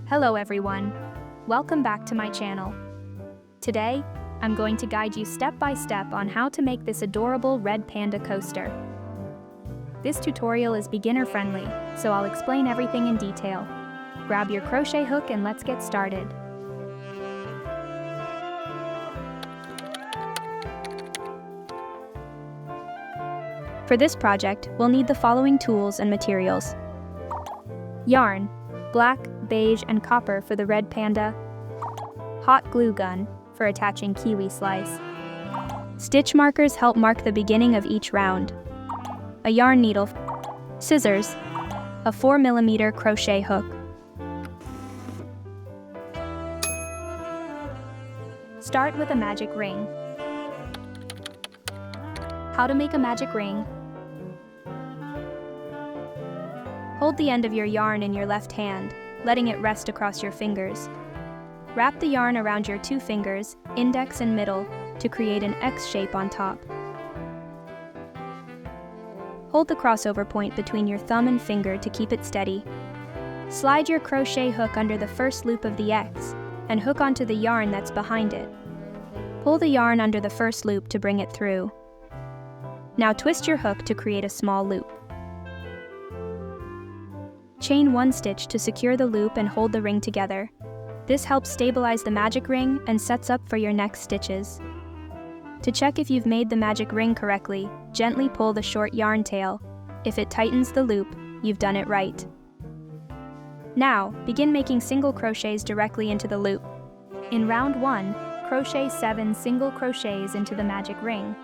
Hello everyone, welcome back to my channel. Today, I'm going to guide you step by step on how to make this adorable Red Panda coaster. This tutorial is beginner friendly, so I'll explain everything in detail. Grab your crochet hook and let's get started. For this project, we'll need the following tools and materials. Yarn, black, beige, and copper for the Red Panda. Hot glue gun for attaching kiwi slice. Stitch markers help mark the beginning of each round. A yarn needle. Scissors. A 4mm crochet hook. Start with a magic ring. How to make a magic ring? Hold the end of your yarn in your left hand, letting it rest across your fingers. Wrap the yarn around your two fingers, index and middle, to create an X shape on top. Hold the crossover point between your thumb and finger to keep it steady. Slide your crochet hook under the first loop of the X, and hook onto the yarn that's behind it. Pull the yarn under the first loop to bring it through. Now twist your hook to create a small loop. Chain one stitch to secure the loop and hold the ring together. This helps stabilize the magic ring and sets up for your next stitches. To check if you've made the magic ring correctly, gently pull the short yarn tail. If it tightens the loop, you've done it right. Now, begin making single crochets directly into the loop. In round 1, crochet 7 single crochets into the magic ring.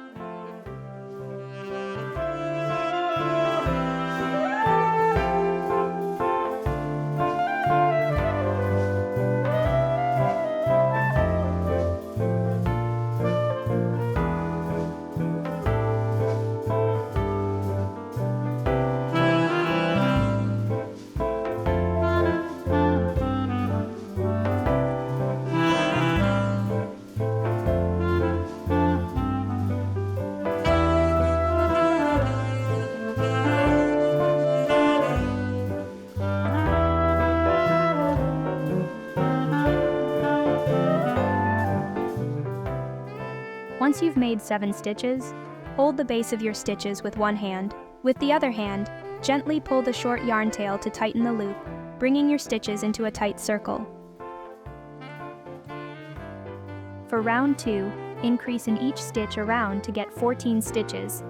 Once you've made 7 stitches, hold the base of your stitches with one hand. With the other hand, gently pull the short yarn tail to tighten the loop, bringing your stitches into a tight circle. For round 2, increase in each stitch around to get 14 stitches.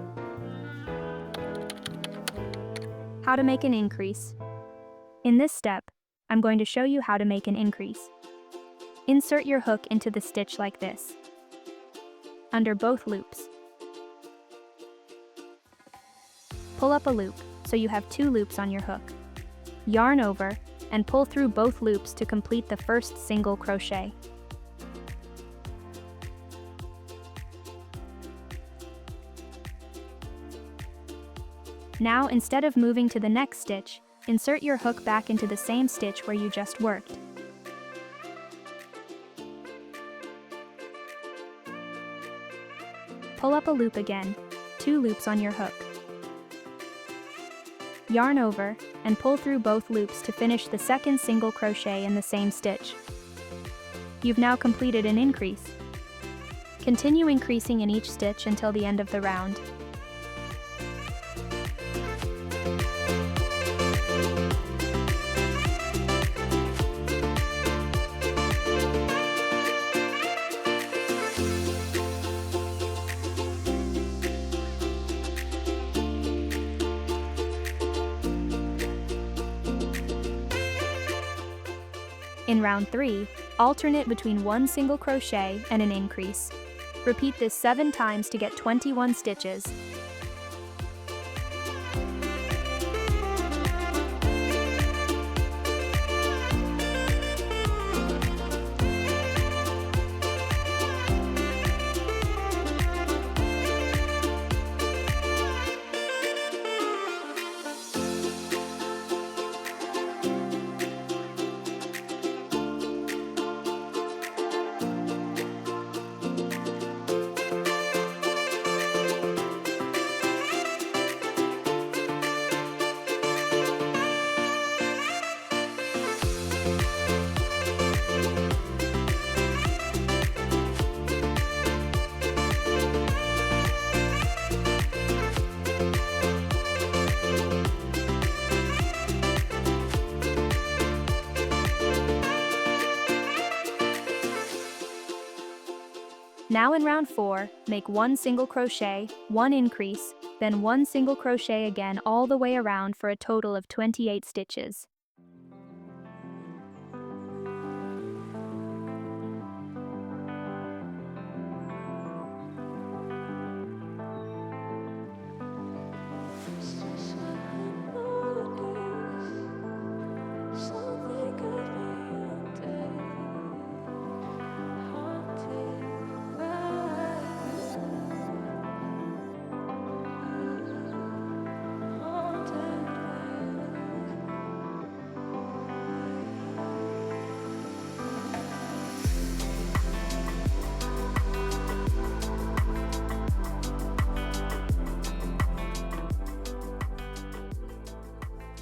How to make an increase. In this step, I'm going to show you how to make an increase. Insert your hook into the stitch like this, under both loops. Pull up a loop, so you have 2 loops on your hook. Yarn over, and pull through both loops to complete the first single crochet. Now, instead of moving to the next stitch, insert your hook back into the same stitch where you just worked. Pull up a loop again, 2 loops on your hook. Yarn over, and pull through both loops to finish the second single crochet in the same stitch. You've now completed an increase. Continue increasing in each stitch until the end of the round. In round 3, alternate between 1 single crochet and an increase. Repeat this 7 times to get 21 stitches. Now in round 4, make 1 single crochet, 1 increase, then 1 single crochet again all the way around for a total of 28 stitches.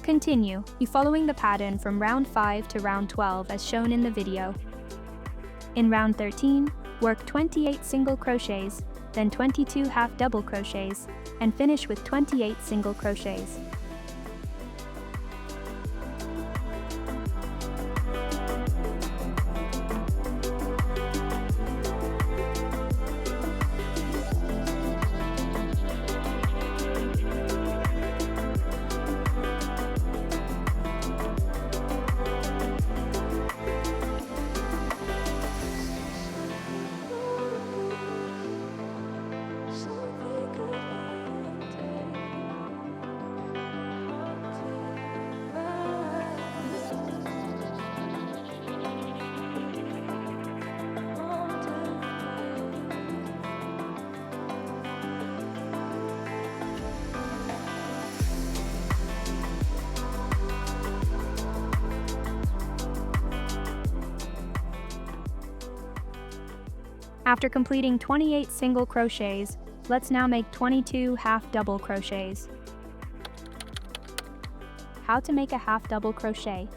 Continue, following the pattern from round 5 to round 12 as shown in the video. In round 13, work 28 single crochets, then 22 half double crochets, and finish with 28 single crochets. After completing 28 single crochets, let's now make 22 half double crochets. How to make a half double crochet?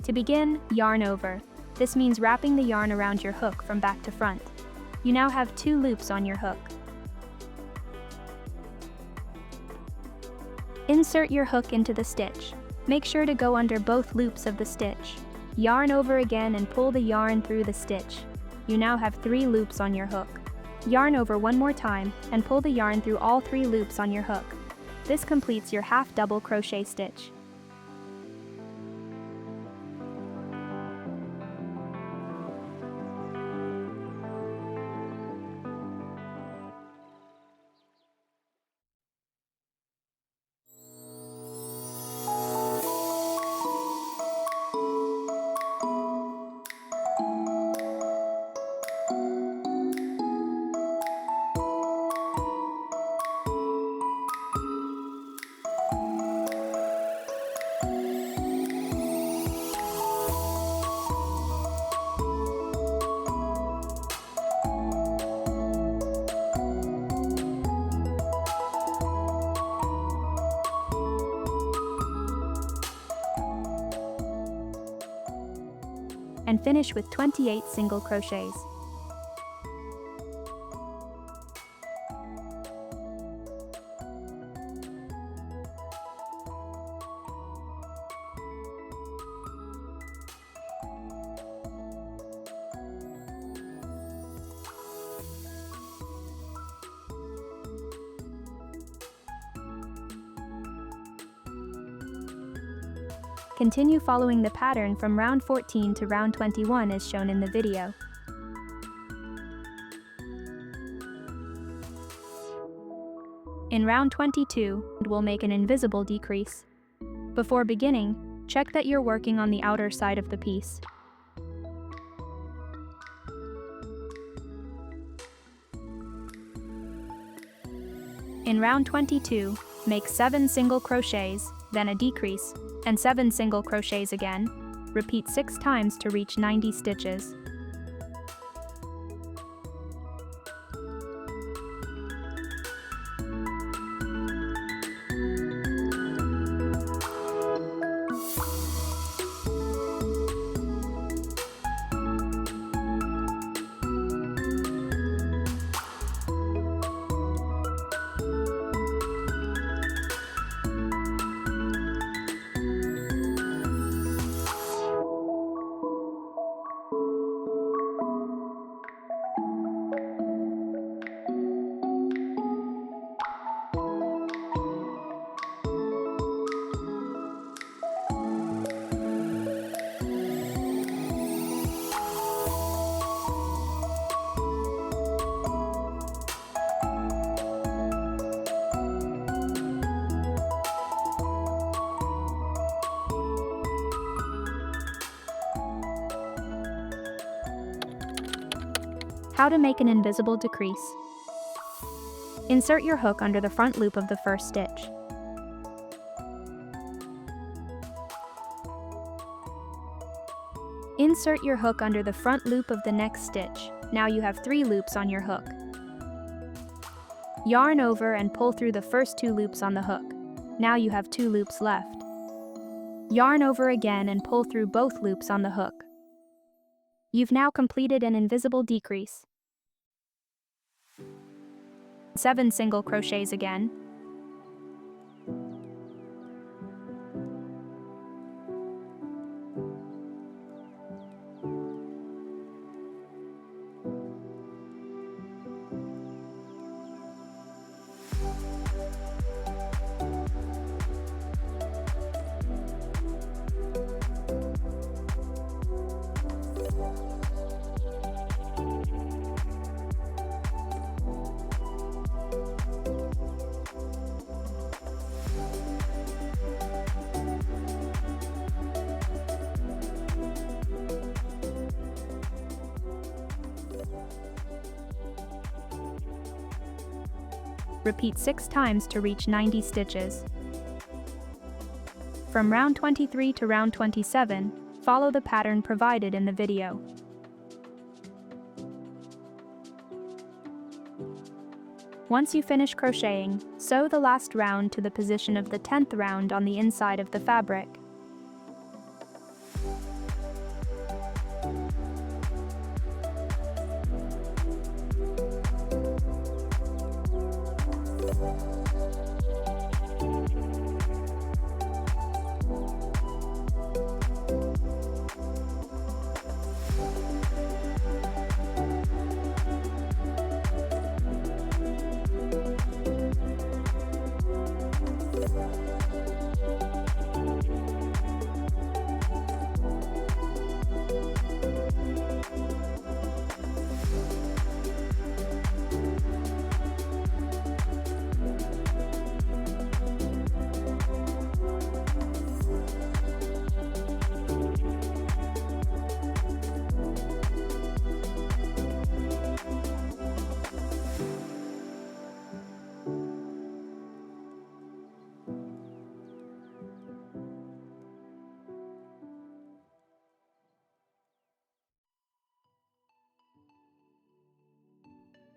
To begin, yarn over. This means wrapping the yarn around your hook from back to front. You now have 2 loops on your hook. Insert your hook into the stitch. Make sure to go under both loops of the stitch. Yarn over again and pull the yarn through the stitch. You now have 3 loops on your hook. Yarn over one more time and pull the yarn through all 3 loops on your hook. This completes your half double crochet stitch. And finish with 28 single crochets. Continue following the pattern from round 14 to round 21 as shown in the video. In round 22, we'll make an invisible decrease. Before beginning, check that you're working on the outer side of the piece. In round 22, make 7 single crochets, then a decrease, and 7 single crochets again. Repeat 6 times to reach 90 stitches. How to make an invisible decrease. Insert your hook under the front loop of the first stitch. Insert your hook under the front loop of the next stitch. Now you have 3 loops on your hook. Yarn over and pull through the first 2 loops on the hook. Now you have 2 loops left. Yarn over again and pull through both loops on the hook. You've now completed an invisible decrease. 7 single crochets again. Repeat 6 times to reach 90 stitches. From round 23 to round 27, follow the pattern provided in the video. Once you finish crocheting, sew the last round to the position of the 10th round on the inside of the fabric.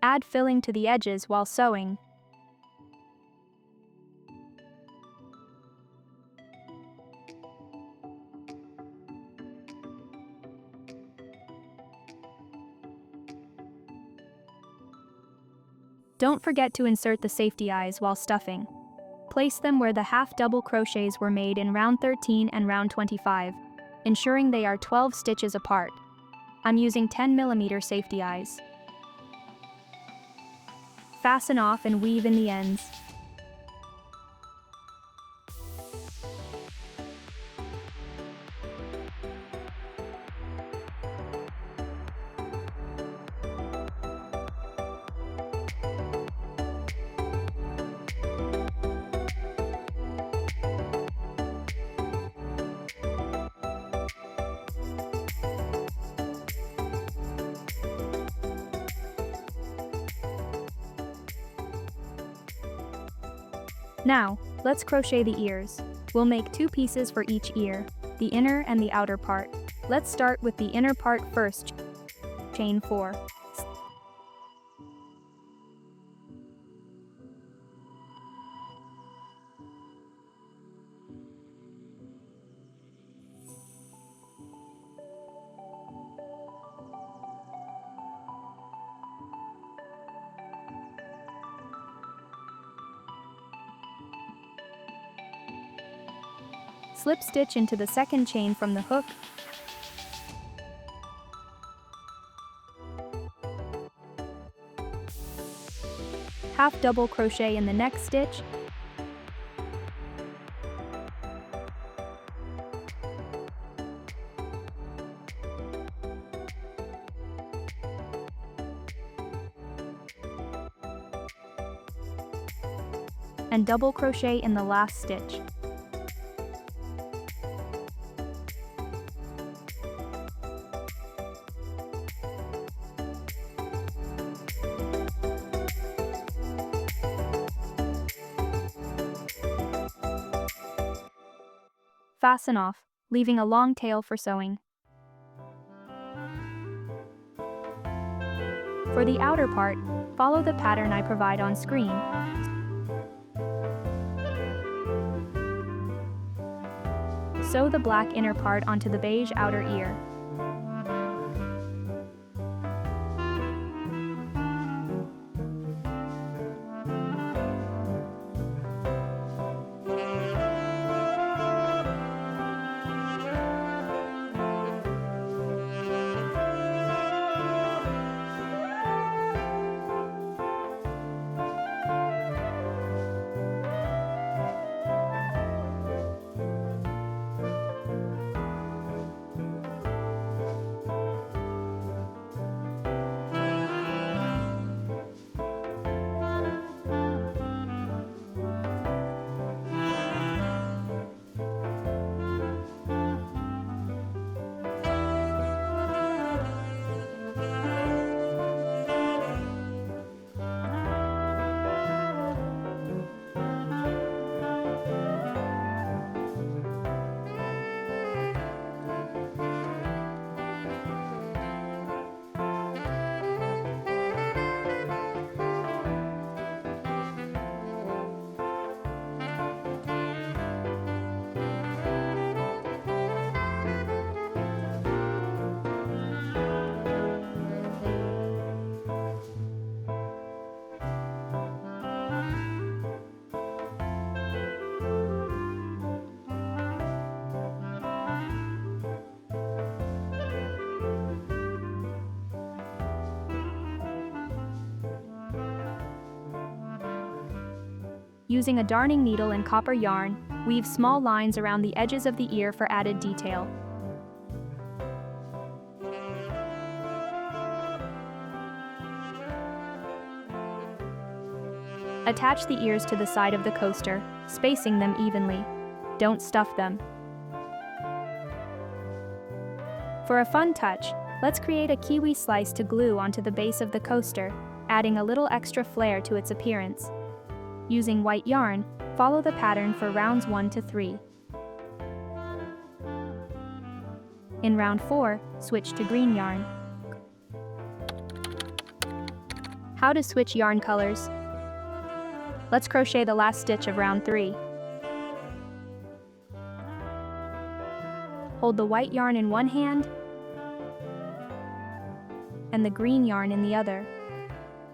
Add filling to the edges while sewing. Don't forget to insert the safety eyes while stuffing. Place them where the half double crochets were made in round 13 and round 25, ensuring they are 12 stitches apart. I'm using 10mm safety eyes. Fasten off and weave in the ends. Now, let's crochet the ears. We'll make 2 pieces for each ear, the inner and the outer part. Let's start with the inner part first. Chain 4. Slip stitch into the second chain from the hook. Half double crochet in the next stitch. And double crochet in the last stitch. Fasten off, leaving a long tail for sewing. For the outer part, follow the pattern I provide on screen. Sew the black inner part onto the beige outer ear. Using a darning needle and copper yarn, weave small lines around the edges of the ear for added detail. Attach the ears to the side of the coaster, spacing them evenly. Don't stuff them. For a fun touch, let's create a kiwi slice to glue onto the base of the coaster, adding a little extra flair to its appearance. Using white yarn, follow the pattern for rounds 1 to 3. In round 4, switch to green yarn. How to switch yarn colors? Let's crochet the last stitch of round 3. Hold the white yarn in one hand and the green yarn in the other.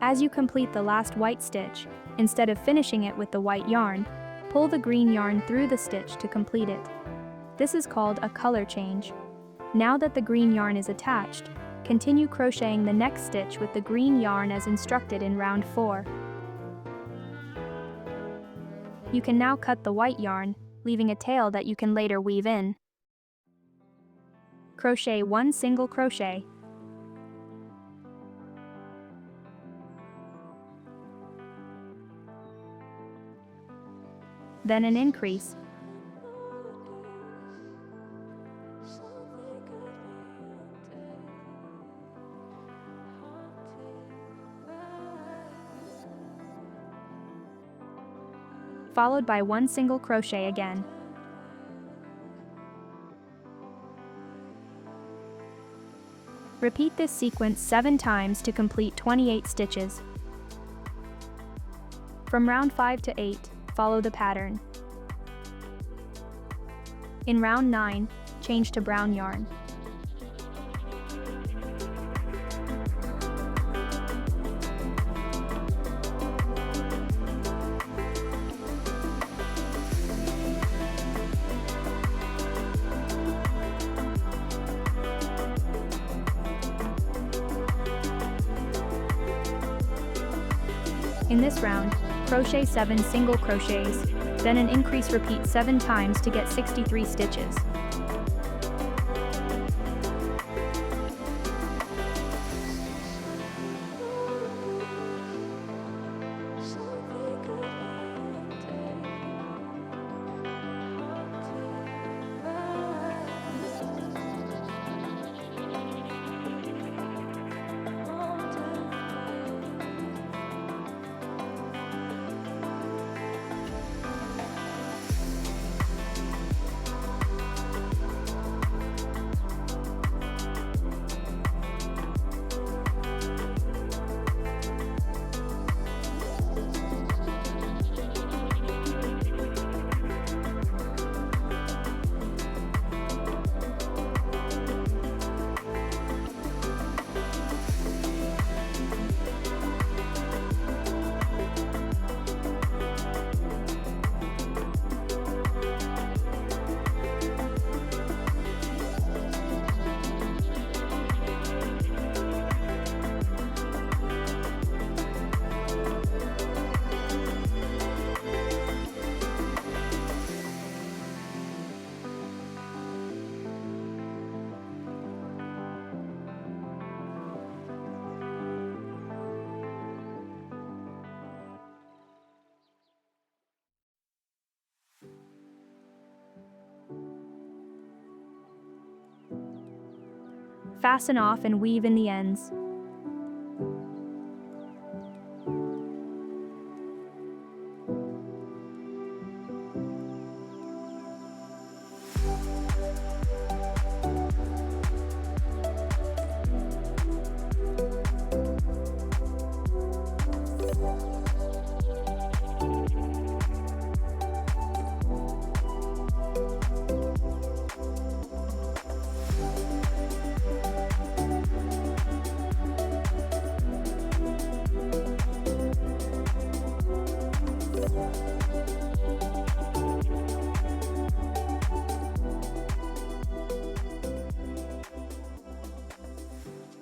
As you complete the last white stitch, instead of finishing it with the white yarn, pull the green yarn through the stitch to complete it. This is called a color change. Now that the green yarn is attached, continue crocheting the next stitch with the green yarn as instructed in round 4. You can now cut the white yarn, leaving a tail that you can later weave in. Crochet 1 single crochet. Then an increase. Followed by 1 single crochet again. Repeat this sequence 7 times to complete 28 stitches. From round 5 to 8, follow the pattern. In round 9, change to brown yarn. In this round, crochet 7 single crochets, then an increase. Repeat 7 times to get 63 stitches. Fasten off and weave in the ends.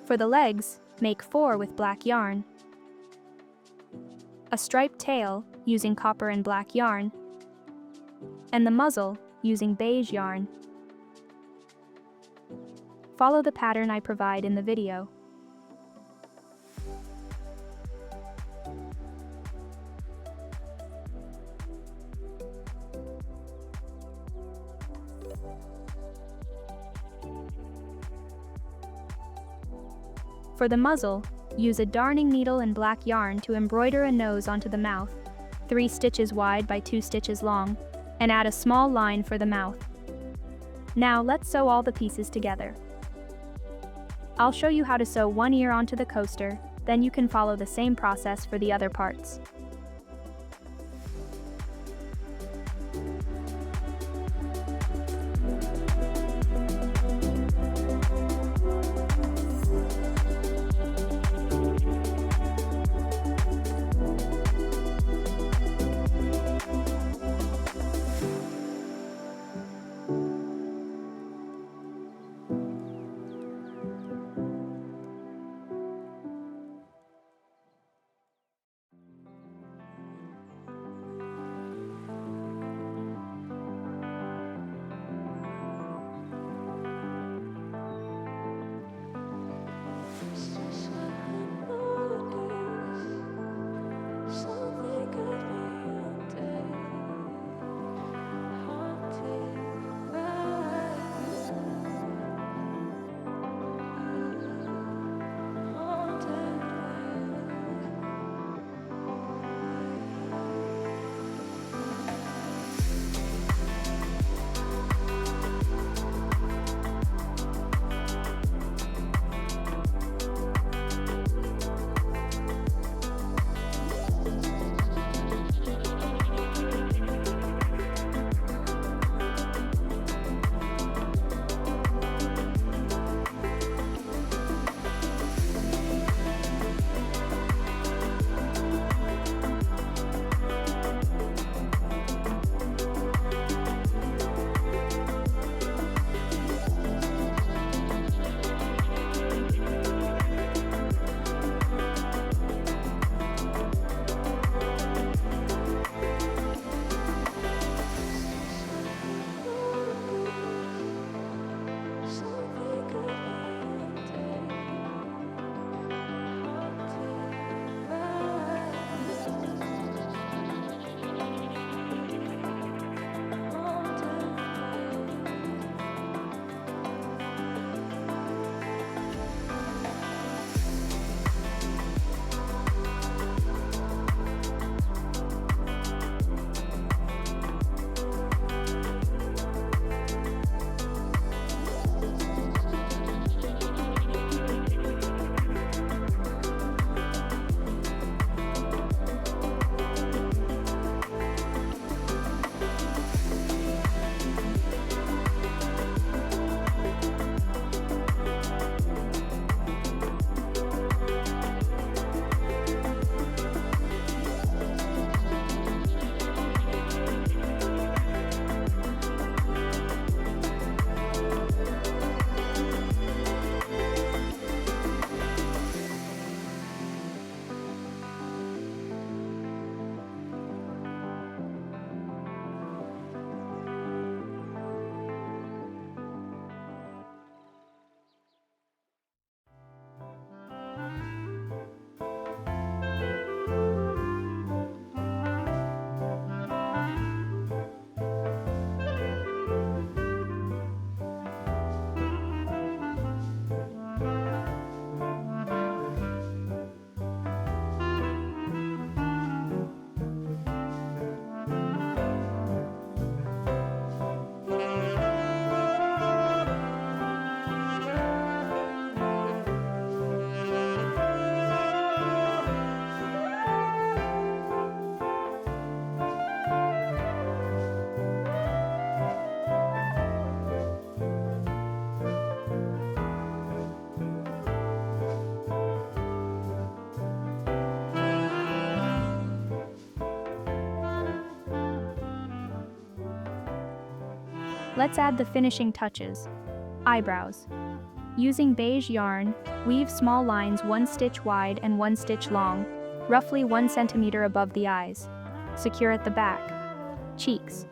For the legs, make 4 with black yarn, a striped tail using copper and black yarn, and the muzzle using beige yarn. Follow the pattern I provide in the video. For the muzzle, use a darning needle and black yarn to embroider a nose onto the mouth, 3 stitches wide by 2 stitches long, and add a small line for the mouth. Now let's sew all the pieces together. I'll show you how to sew one ear onto the coaster, then you can follow the same process for the other parts. Let's add the finishing touches. Eyebrows. Using beige yarn, weave small lines 1 stitch wide and 1 stitch long, roughly 1 centimeter above the eyes. Secure at the back. Cheeks.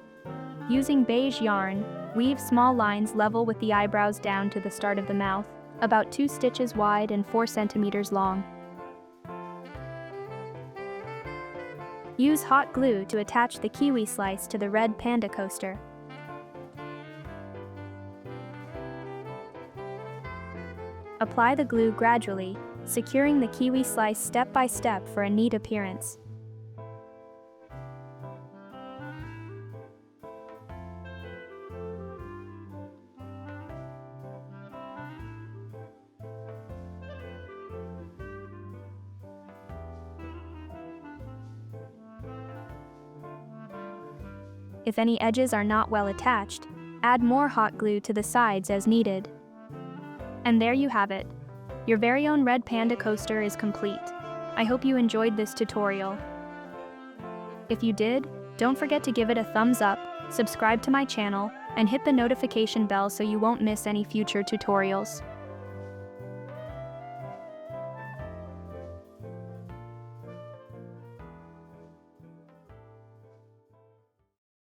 Using beige yarn, weave small lines level with the eyebrows down to the start of the mouth, about 2 stitches wide and 4 centimeters long. Use hot glue to attach the kiwi slice to the Red Panda Coaster. Apply the glue gradually, securing the kiwi slice step by step for a neat appearance. If any edges are not well attached, add more hot glue to the sides as needed. And there you have it. Your very own Red Panda Coaster is complete. I hope you enjoyed this tutorial. If you did, don't forget to give it a thumbs up, subscribe to my channel, and hit the notification bell so you won't miss any future tutorials.